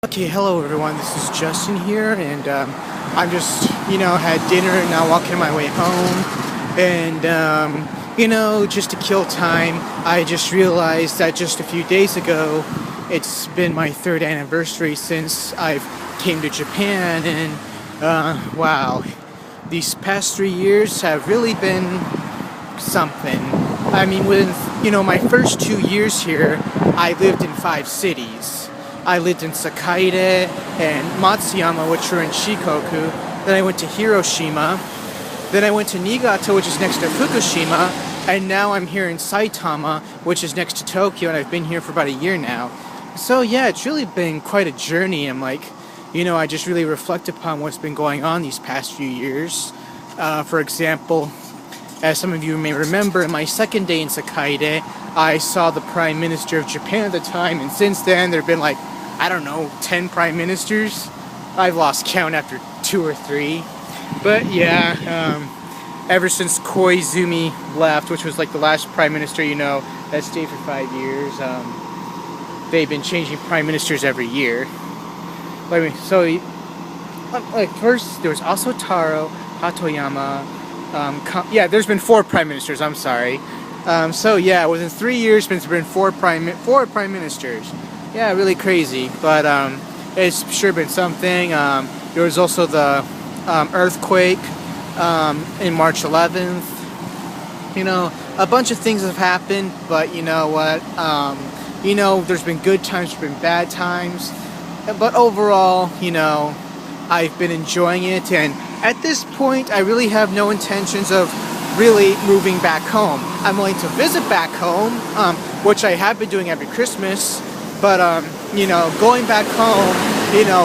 Okay, hello everyone. This is Justin here, and I'm just, had dinner and now walking my way home. And, just to kill time, I just realized that just a few days ago, it's been my third anniversary since I've came to Japan, and wow, these past 3 years have really been something. I mean, within, my first 2 years here, I lived in 5 cities. I lived in Sakaide and Matsuyama, which are in Shikoku. Then I went to Hiroshima. Then I went to Niigata, which is next to Fukushima. And now I'm here in Saitama, which is next to Tokyo, and I've been here for about a year now. So yeah, it's really been quite a journey. I'm like, I just really reflect upon what's been going on these past few years. For example, as some of you may remember, in my second day in Sakaide, I saw the Prime Minister of Japan at the time, and since then there have been 10 Prime Ministers. I've lost count after 2 or 3. But yeah, ever since Koizumi left, which was the last Prime Minister, that stayed for 5 years, they've been changing Prime Ministers every year. First there was also Taro, Hatoyama, there's been 4 Prime Ministers, I'm sorry. Within 3 years, there's been 4 Prime Ministers. Yeah, really crazy, but it's sure been something. There was also the earthquake in March 11th. A bunch of things have happened, but you know what? There's been good times, there's been bad times, but overall, I've been enjoying it, and at this point, I really have no intentions of really moving back home. I'm willing to visit back home, which I have been doing every Christmas, but, going back home,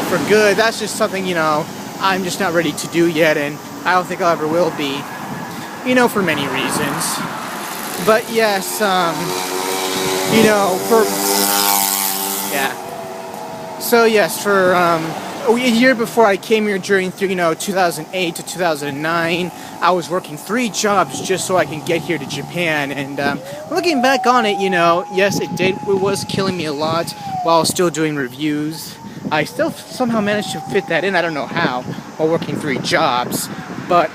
for good, that's just something, I'm just not ready to do yet, and I don't think I ever will be, for many reasons. But yes, for a year before I came here during 2008 to 2009, I was working 3 jobs just so I can get here to Japan. And looking back on it, yes, it was killing me a lot while still doing reviews. I still somehow managed to fit that in. I don't know how, while working 3 jobs. But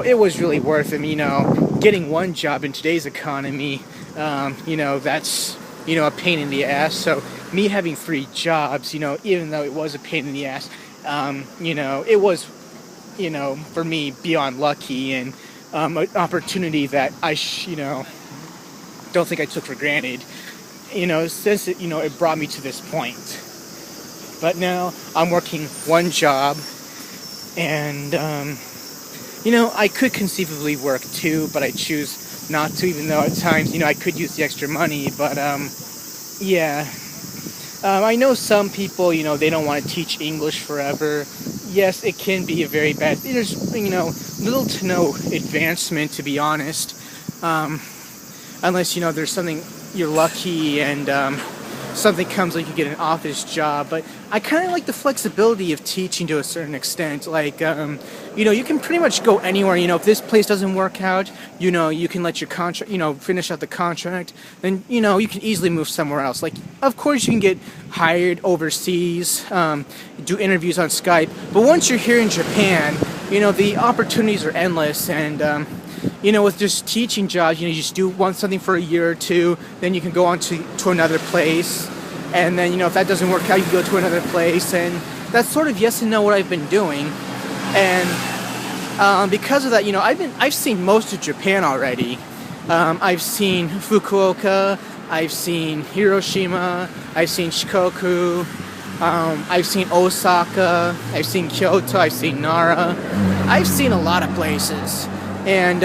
it was really worth it. Getting one job in today's economy, that's a pain in the ass. So me having 3 jobs, even though it was a pain in the ass, it was, for me, beyond lucky, and an opportunity that I, don't think I took for granted, since it brought me to this point. But now I'm working 1 job, and, I could conceivably work 2, but I choose not to, even though at times, I could use the extra money, but, I know some people, they don't want to teach English forever. Yes, it can be a very bad, there's, little to no advancement, to be honest, unless, there's something, you're lucky, and, something comes like you get an office job. But I kind of like the flexibility of teaching to a certain extent. You can pretty much go anywhere. If this place doesn't work out, you can let your contract, finish out the contract. Then, you can easily move somewhere else. Of course, you can get hired overseas, do interviews on Skype. But once you're here in Japan, the opportunities are endless. And, with just teaching jobs, you just do something for a year or 2, then you can go on to another place, and then, if that doesn't work out, you can go to another place, and that's sort of yes and no what I've been doing. And because of that, I've seen most of Japan already. I've seen Fukuoka, I've seen Hiroshima, I've seen Shikoku, I've seen Osaka, I've seen Kyoto, I've seen Nara. I've seen a lot of places. And,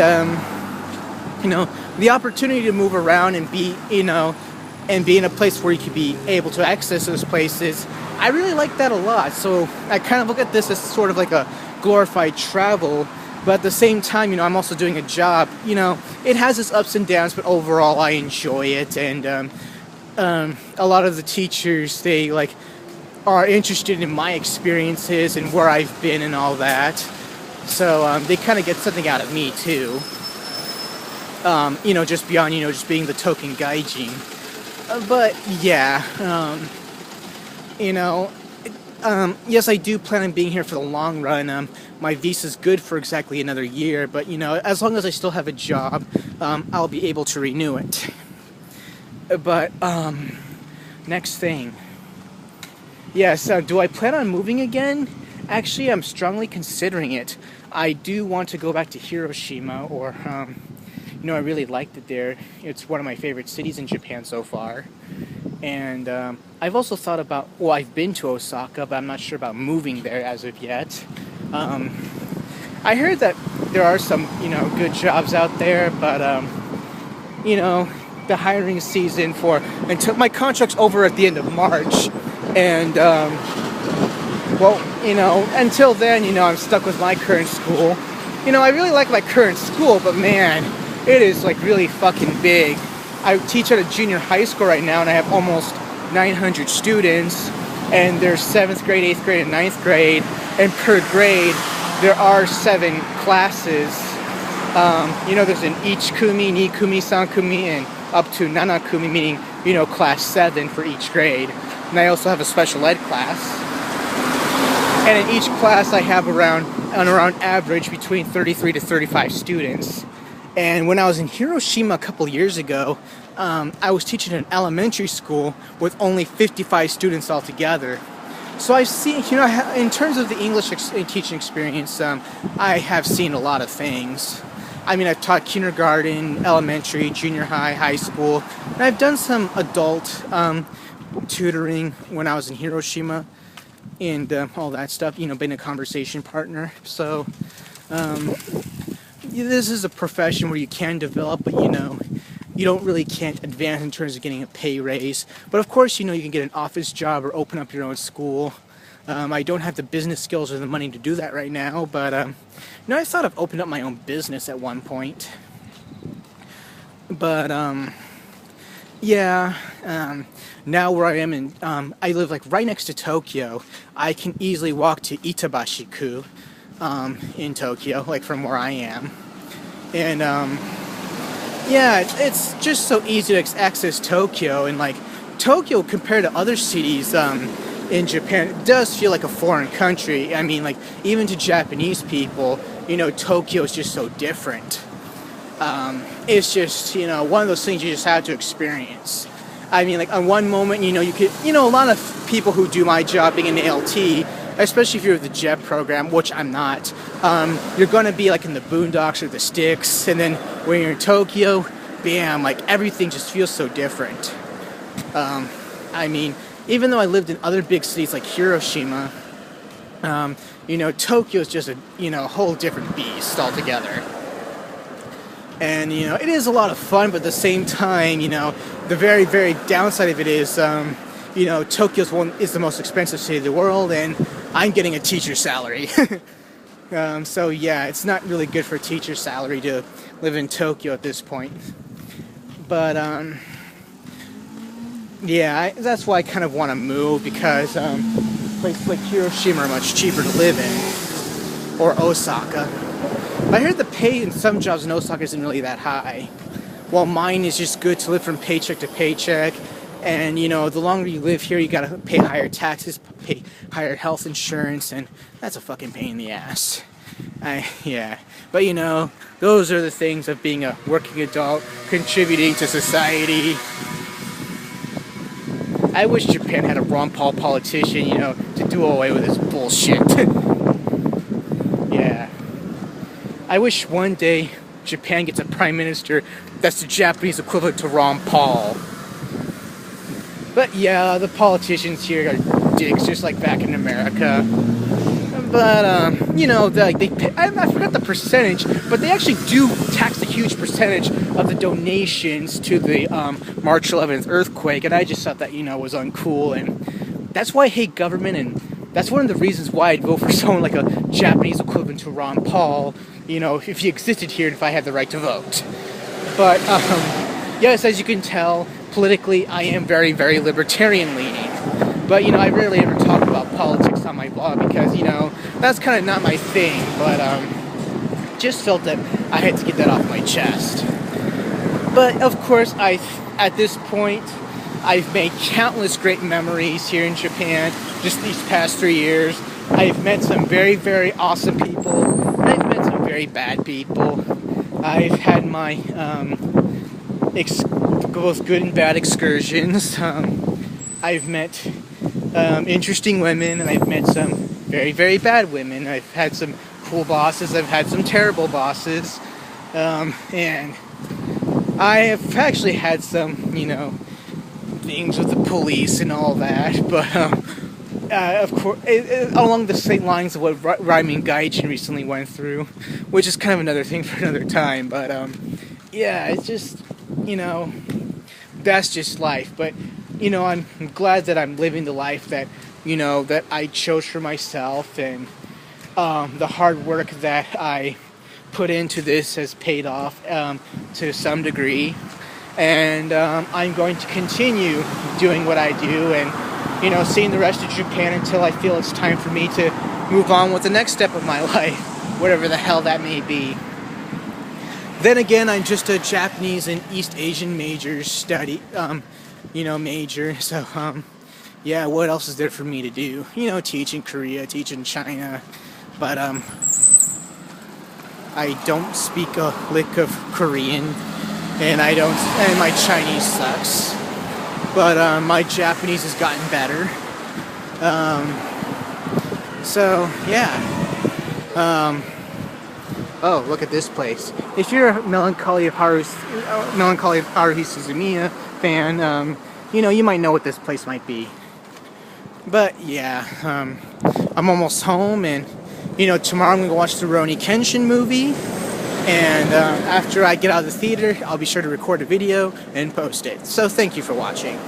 the opportunity to move around and be, and be in a place where you could be able to access those places, I really like that a lot. So I kind of look at this as sort of like a glorified travel, but at the same time, I'm also doing a job. It has its ups and downs, but overall I enjoy it. And a lot of the teachers, they are interested in my experiences and where I've been and all that. So they kind of get something out of me too. Just beyond, just being the token gaijin. But yeah, you know, yes, I do plan on being here for the long run. My visa's good for exactly another year, but as long as I still have a job, I'll be able to renew it. But next thing, yes, do I plan on moving again? Actually, I'm strongly considering it. I do want to go back to Hiroshima, or I really liked it there. It's one of my favorite cities in Japan so far. And I've also thought about, well, I've been to Osaka, but I'm not sure about moving there as of yet. I heard that there are some, good jobs out there, but, the hiring season until my contract's over at the end of March. And, until then, I'm stuck with my current school. I really like my current school, but man, it is like really fucking big. I teach at a junior high school right now, and I have almost 900 students, and there's 7th grade, 8th grade, and 9th grade, and per grade there are 7 classes. There's an ichikumi, nikumi, sankumi, and up to nanakumi, meaning, class 7 for each grade. And I also have a special ed class. And in each class I have around average between 33 to 35 students. And when I was in Hiroshima a couple years ago, I was teaching in an elementary school with only 55 students altogether. So I've seen, in terms of the English teaching experience, I have seen a lot of things. I mean, I've taught kindergarten, elementary, junior high, high school, and I've done some adult tutoring when I was in Hiroshima and all that stuff, been a conversation partner. So this is a profession where you can develop, but you can't advance in terms of getting a pay raise. But of course, you can get an office job or open up your own school. I don't have the business skills or the money to do that right now, but I thought of opening up my own business at one point. But now where I am I live like right next to Tokyo. I can easily walk to Itabashi-ku in Tokyo, like from where I am. And it's just so easy to access Tokyo, and like Tokyo compared to other cities in Japan, it does feel like a foreign country. I mean, like even to Japanese people, Tokyo is just so different. It's just, one of those things you just have to experience. I mean, like on one moment, you could, a lot of people who do my job being an ALT, especially if you're with the JEP program, which I'm not, you're going to be like in the boondocks or the sticks, and then when you're in Tokyo, bam, like everything just feels so different. I mean, even though I lived in other big cities like Hiroshima, Tokyo is just a whole different beast altogether. And, it is a lot of fun, but at the same time, the very, very downside of it is, Tokyo is the most expensive city in the world, and I'm getting a teacher's salary. So yeah, it's not really good for a teacher's salary to live in Tokyo at this point. But, that's why I kind of want to move, because places like Hiroshima are much cheaper to live in, or Osaka. I heard the pay in some jobs in Osaka isn't really that high. While mine is just good to live from paycheck to paycheck. And, the longer you live here, you gotta pay higher taxes, pay higher health insurance, and that's a fucking pain in the ass. But, those are the things of being a working adult, contributing to society. I wish Japan had a Ron Paul politician, to do away with this bullshit. Yeah. I wish one day Japan gets a prime minister that's the Japanese equivalent to Ron Paul. But yeah, the politicians here are dicks, just like back in America. But, they pay, I forgot the percentage, but they actually do tax a huge percentage of the donations to the March 11th earthquake, and I just thought that, was uncool, and that's why I hate government, and that's one of the reasons why I'd vote for someone like a Japanese equivalent to Ron Paul, if he existed here and if I had the right to vote. But, yes, as you can tell, politically, I am very, very libertarian-leaning. But, I rarely ever talk about politics on my blog because, that's kind of not my thing. But, just felt that I had to get that off my chest. But, of course, at this point, I've made countless great memories here in Japan just these past 3 years. I've met some very, very awesome people. I've met some very bad people. I've had my both good and bad excursions. I've met interesting women, and I've met some very, very bad women. I've had some cool bosses. I've had some terrible bosses. And I have actually had some, things with the police and all that, but of course, along the same lines of what Raimin Gaijin recently went through, which is kind of another thing for another time, but yeah, it's just, that's just life, but, I'm glad that I'm living the life that, that I chose for myself, and the hard work that I put into this has paid off to some degree, and I'm going to continue doing what I do and seeing the rest of Japan until I feel it's time for me to move on with the next step of my life, whatever the hell that may be. Then again, I'm just a Japanese and East Asian major major, so yeah, what else is there for me to do? Teach in Korea, teach in China, but I don't speak a lick of Korean, and my Chinese sucks, but my Japanese has gotten better. So yeah. Oh, look at this place. If you're a Melancholy of Haruhi Suzumiya fan, you might know what this place might be. But yeah, I'm almost home, and tomorrow I'm going to watch the Rurouni Kenshin movie, and after I get out of the theater, I'll be sure to record a video and post it. So thank you for watching.